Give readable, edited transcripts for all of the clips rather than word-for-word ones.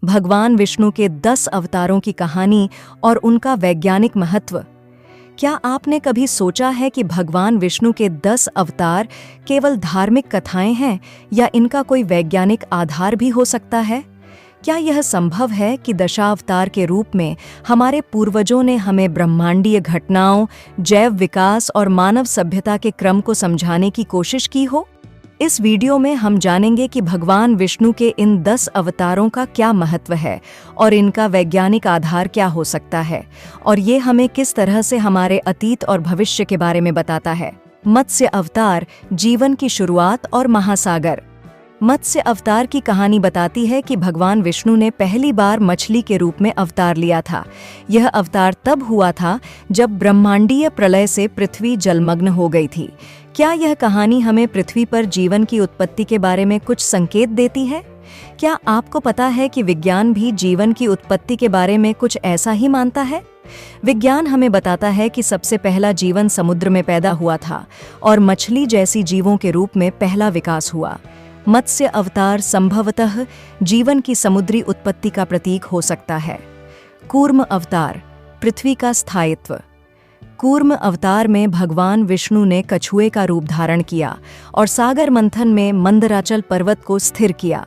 भगवान विष्णु के 10 अवतारों की कहानी और उनका वैज्ञानिक महत्व। क्या आपने कभी सोचा है कि भगवान विष्णु के 10 अवतार केवल धार्मिक कथाएं हैं या इनका कोई वैज्ञानिक आधार भी हो सकता है? क्या यह संभव है कि दशावतार के रूप में हमारे पूर्वजों ने हमें ब्रह्मांडीय घटनाओं, जैव विकास और मानव सभ्यता के क्रम को समझाने की कोशिश की हो? इस वीडियो में हम जानेंगे कि भगवान विष्णु के इन 10 अवतारों का क्या महत्व है और इनका वैज्ञानिक आधार क्या हो सकता है, और ये हमें किस तरह से हमारे अतीत और भविष्य के बारे में बताता है। मत्स्य अवतार, जीवन की शुरुआत और महासागर। मत्स्य अवतार की कहानी बताती है कि भगवान विष्णु ने पहली बार मछली के रूप में अवतार लिया था। यह अवतार तब हुआ था जब ब्रह्मांडीय प्रलय से पृथ्वी जलमग्न हो गई थी। क्या यह कहानी हमें पृथ्वी पर जीवन की उत्पत्ति के बारे में कुछ संकेत देती है? क्या आपको पता है कि विज्ञान भी जीवन की उत्पत्ति के बारे में कुछ ऐसा ही मानता है? विज्ञान हमें बताता है कि सबसे पहला जीवन समुद्र में पैदा हुआ था और मछली जैसी जीवों के रूप में पहला विकास हुआ। मत्स्य अवतार संभवतः जीवन की समुद्री उत्पत्ति का प्रतीक हो सकता है। कूर्म अवतार, पृथ्वी का स्थायित्व। कूर्म अवतार में भगवान विष्णु ने कछुए का रूप धारण किया और सागर मंथन में मंदराचल पर्वत को स्थिर किया।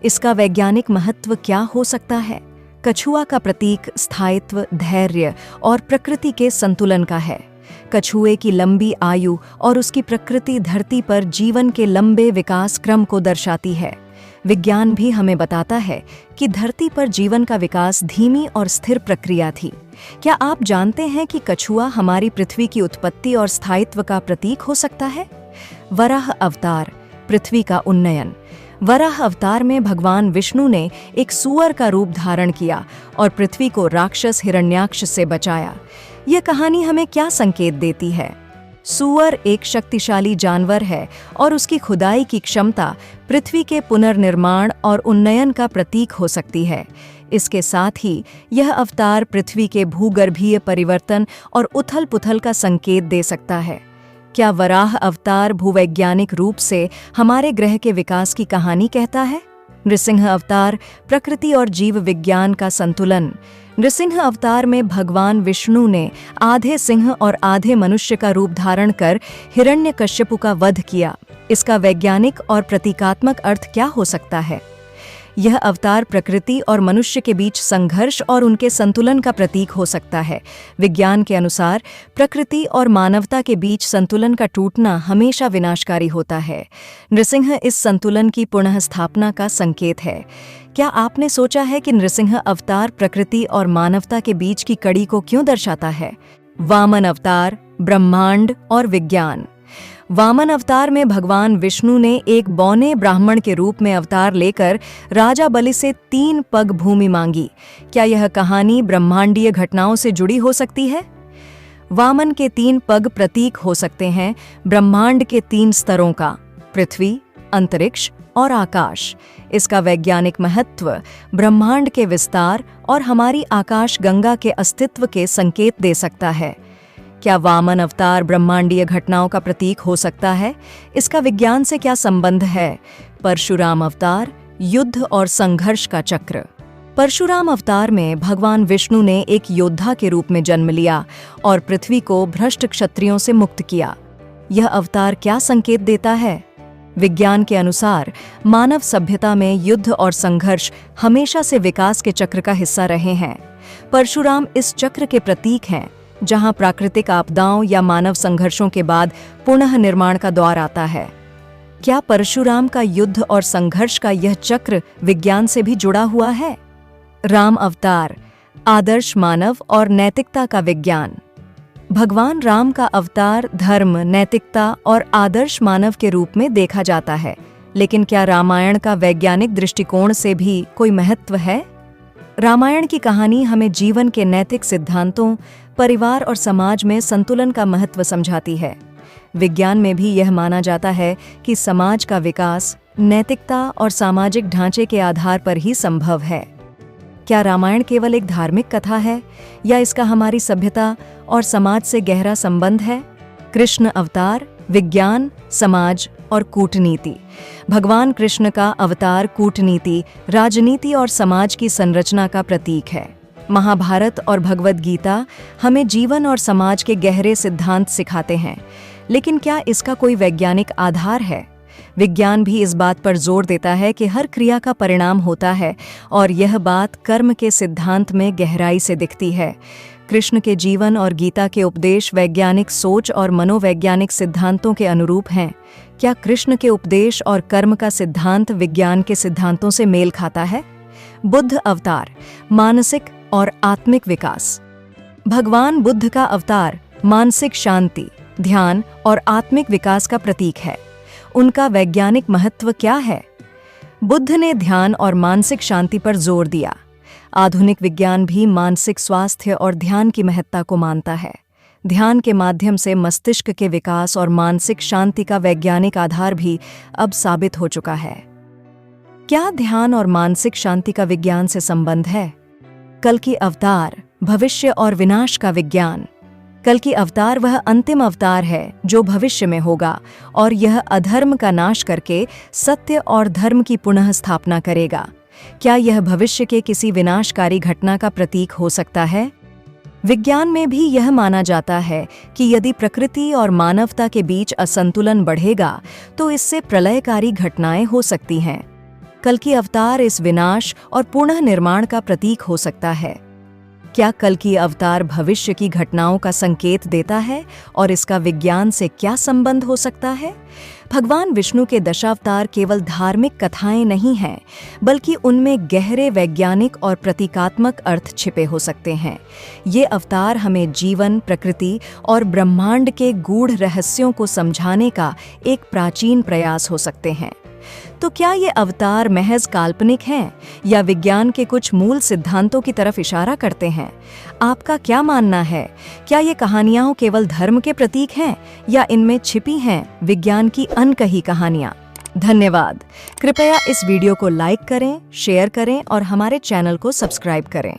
इसका वैज्ञानिक महत्व क्या हो सकता है? कछुआ का प्रतीक स्थायित्व, धैर्य और प्रकृति के संतुलन का है। कछुए की लंबी आयु और उसकी प्रकृति धरती पर जीवन के लंबे विकास क्रम को दर्शाती है। विज्ञान भी हमें बताता है कि धरती पर जीवन का विकास धीमी और स्थिर प्रक्रिया थी। क्या आप जानते हैं कि कछुआ हमारी पृथ्वी की उत्पत्ति और स्थायित्व का प्रतीक हो सकता है? वराह अवतार, पृथ्वी का उन्नयन। वराह अवतार में भगवान विष्णु ने एक सूअर का रूप धारण किया और पृथ्वी को राक्षस हिरण्याक्ष से बचाया। यह कहानी हमें क्या संकेत देती है? सूअर एक शक्तिशाली जानवर है और उसकी खुदाई की क्षमता पृथ्वी के पुनर्निर्माण और उन्नयन का प्रतीक हो सकती है। इसके साथ ही यह अवतार पृथ्वी के भूगर्भीय परिवर्तन और उथल-पुथल का संकेत दे सकता है। क्या वराह अवतार भूवैज्ञानिक रूप से हमारे ग्रह के विकास की कहानी कहता है? नृसिंह अवतार, प्रकृति और जीव विज्ञान का संतुलन। नृसिंह अवतार में भगवान विष्णु ने आधे सिंह और आधे मनुष्य का रूप धारण कर हिरण्यकश्यपु का वध किया। इसका वैज्ञानिक और प्रतीकात्मक अर्थ क्या हो सकता है? यह अवतार प्रकृति और मनुष्य के बीच संघर्ष और उनके संतुलन का प्रतीक हो सकता है। विज्ञान के अनुसार प्रकृति और मानवता के बीच संतुलन का टूटना हमेशा विनाशकारी होता है। नृसिंह इस संतुलन की पुनः स्थापना का संकेत है। क्या आपने सोचा है कि नृसिंह अवतार प्रकृति और मानवता के बीच की कड़ी को क्यों दर्शाता है? वामन अवतार, ब्रह्मांड और विज्ञान। वामन अवतार में भगवान विष्णु ने एक बौने ब्राह्मण के रूप में अवतार लेकर राजा बलि से 3 पग भूमि मांगी। क्या यह कहानी ब्रह्मांडीय घटनाओं से जुड़ी हो सकती है? वामन के 3 पग प्रतीक हो सकते हैं ब्रह्मांड के 3 स्तरों का, पृथ्वी, अंतरिक्ष और आकाश। इसका वैज्ञानिक महत्व ब्रह्मांड के विस्तार और हमारी आकाश गंगा के अस्तित्व के संकेत दे सकता है। क्या वामन अवतार ब्रह्मांडीय घटनाओं का प्रतीक हो सकता है? इसका विज्ञान से क्या संबंध है? परशुराम अवतार, युद्ध और संघर्ष का चक्र। परशुराम अवतार में भगवान विष्णु ने एक योद्धा के रूप में जन्म लिया और पृथ्वी को भ्रष्ट क्षत्रियों से मुक्त किया। यह अवतार क्या संकेत देता है? विज्ञान के अनुसार मानव सभ्यता में युद्ध और संघर्ष हमेशा से विकास के चक्र का हिस्सा रहे हैं। परशुराम इस चक्र के प्रतीक हैं, जहां प्राकृतिक आपदाओं या मानव संघर्षों के बाद पुनः निर्माण का दौर आता है। क्या परशुराम का युद्ध और संघर्ष का यह चक्र विज्ञान से भी जुड़ा हुआ है? राम अवतार, आदर्श मानव और नैतिकता का विज्ञान। भगवान राम का अवतार धर्म, नैतिकता और आदर्श मानव के रूप में देखा जाता है, लेकिन क्या रामायण का वैज्ञानिक दृष्टिकोण से भी कोई महत्व है? रामायण की कहानी हमें जीवन के नैतिक सिद्धांतों, परिवार और समाज में संतुलन का महत्व समझाती है। विज्ञान में भी यह माना जाता है कि समाज का विकास नैतिकता और सामाजिक ढांचे के आधार पर ही संभव है। क्या रामायण केवल एक धार्मिक कथा है या इसका हमारी सभ्यता और समाज से गहरा संबंध है? कृष्ण अवतार, विज्ञान, समाज और कूटनीति। भगवान कृष्ण का अवतार कूटनीति, राजनीति और समाज की संरचना का प्रतीक है। महाभारत और भगवद गीता हमें जीवन और समाज के गहरे सिद्धांत सिखाते हैं, लेकिन क्या इसका कोई वैज्ञानिक आधार है? विज्ञान भी इस बात पर जोर देता है कि हर क्रिया का परिणाम होता है, और यह बात कर्म के सिद्धांत में गहराई से दिखती है। कृष्ण के जीवन और गीता के उपदेश वैज्ञानिक सोच और मनोवैज्ञानिक सिद्धांतों के अनुरूप हैं। क्या कृष्ण के उपदेश और कर्म का सिद्धांत विज्ञान के सिद्धांतों से मेल खाता है? बुद्ध अवतार, मानसिक और आत्मिक विकास। भगवान बुद्ध का अवतार मानसिक शांति, ध्यान और आत्मिक विकास का प्रतीक है। उनका वैज्ञानिक महत्व क्या है? बुद्ध ने ध्यान और मानसिक शांति पर जोर दिया। आधुनिक विज्ञान भी मानसिक स्वास्थ्य और ध्यान की महत्ता को मानता है। ध्यान के माध्यम से मस्तिष्क के विकास और मानसिक शांति का वैज्ञानिक आधार भी अब साबित हो चुका है। क्या ध्यान और मानसिक शांति का विज्ञान से संबंध है? कल की अवतार, भविष्य और विनाश का विज्ञान। कल की अवतार वह अंतिम अवतार है जो भविष्य में होगा, और यह अधर्म का नाश करके सत्य और धर्म की पुनः स्थापना करेगा। क्या यह भविष्य के किसी विनाशकारी घटना का प्रतीक हो सकता है? विज्ञान में भी यह माना जाता है कि यदि प्रकृति और मानवता के बीच असंतुलन बढ़ेगा तो इससे प्रलयकारी घटनाएं हो सकती हैं। कल की अवतार इस विनाश और पुनः निर्माण का प्रतीक हो सकता है। क्या कल की अवतार भविष्य की घटनाओं का संकेत देता है, और इसका विज्ञान से क्या संबंध हो सकता है? भगवान विष्णु के दशावतार केवल धार्मिक कथाएं नहीं हैं, बल्कि उनमें गहरे वैज्ञानिक और प्रतीकात्मक अर्थ छिपे हो सकते हैं। ये अवतार हमें जीवन, प्रकृति और ब्रह्मांड के गूढ़ रहस्यों को समझाने का एक प्राचीन प्रयास हो सकते हैं। तो क्या ये अवतार महज काल्पनिक हैं, या विज्ञान के कुछ मूल सिद्धांतों की तरफ इशारा करते हैं? आपका क्या मानना है? क्या ये कहानियां केवल धर्म के प्रतीक हैं, या इनमें छिपी हैं विज्ञान की अनकही कहानियां? धन्यवाद। कृपया इस वीडियो को लाइक करें, शेयर करें और हमारे चैनल को सब्सक्राइब करें।